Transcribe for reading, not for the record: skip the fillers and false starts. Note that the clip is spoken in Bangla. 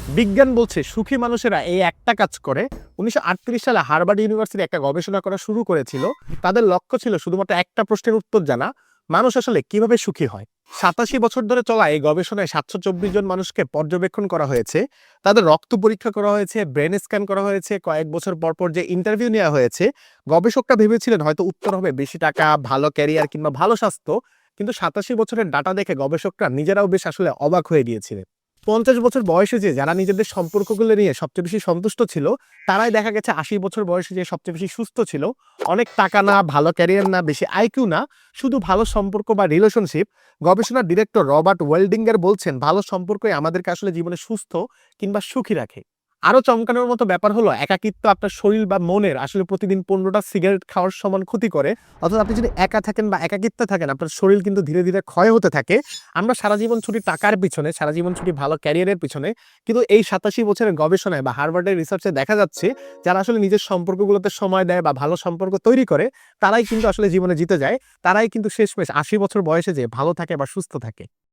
বিজ্ঞান বলছে সুখী মানুষেরা এই একটা কাজ করে। ১৯৩৮ সালে হার্ভার্ড ইউনিভার্সিটি একটা গবেষণা করা শুরু করেছিল। তাদের লক্ষ্য ছিল শুধুমাত্র একটা প্রশ্নের উত্তর জানা, মানুষ আসলে কিভাবে সুখী হয়। ৮৭ বছর ধরে চলা এই গবেষণায় ৭২৪ জন মানুষকে পর্যবেক্ষণ করা হয়েছে। তাদের রক্ত পরীক্ষা করা হয়েছে, ব্রেন স্ক্যান করা হয়েছে, কয়েক বছর পর পর যে ইন্টারভিউ নেওয়া হয়েছে। গবেষকরা ভেবেছিলেন হয়তো উত্তর হবে বেশি টাকা, ভালো ক্যারিয়ার কিংবা ভালো স্বাস্থ্য। কিন্তু ৮৭ বছরের ডাটা দেখে গবেষকরা নিজেরাও বেশ আসলে অবাক হয়ে গিয়েছিলেন। ৫০ বছর বয়সে যে যারা নিজেদের সম্পর্কগুলো নিয়ে সবচেয়ে বেশি সন্তুষ্ট ছিল, তারাই দেখা গেছে ৮০ বছর বয়সে যে সবচেয়ে বেশি সুস্থ ছিল। অনেক টাকা না, ভালো ক্যারিয়ার না, বেশি আইকিউ না, শুধু ভালো সম্পর্ক বা রিলেশনশিপ। গবেষণার ডিরেক্টর রবার্ট ওয়েল্ডিঙ্গার বলছেন, ভালো সম্পর্কই আমাদেরকে আসলে জীবনে সুস্থ কিংবা সুখী রাখে। আরো চমকানোর মতো ব্যাপার হলো একাকিত্ব আপনার শরীর বা মনের আসলে প্রতিদিন ১৫টা সিগারেট খাওয়ার সমান ক্ষতি করে। অর্থাৎ আপনি যদি একা থাকেন বা একাকিত্বে থাকেন, আপনার শরীর কিন্তু ধীরে ধীরে ক্ষয় হতে থাকে। আমরা সারা জীবন ছুটি টাকার পিছনে, সারা জীবন ছুটি ভালো ক্যারিয়ারের পিছনে। কিন্তু এই ৮৭ বছরের গবেষণায় বা হার্ভার্ডের রিসার্চে দেখা যাচ্ছে, যারা আসলে নিজের সম্পর্কগুলোতে সময় দেয় বা ভালো সম্পর্ক তৈরি করে, তারাই কিন্তু আসলে জীবনে জিতে যায়। তারাই কিন্তু শেষমেশ ৮০ বছর বয়সে যেয়ে ভালো থাকে বা সুস্থ থাকে।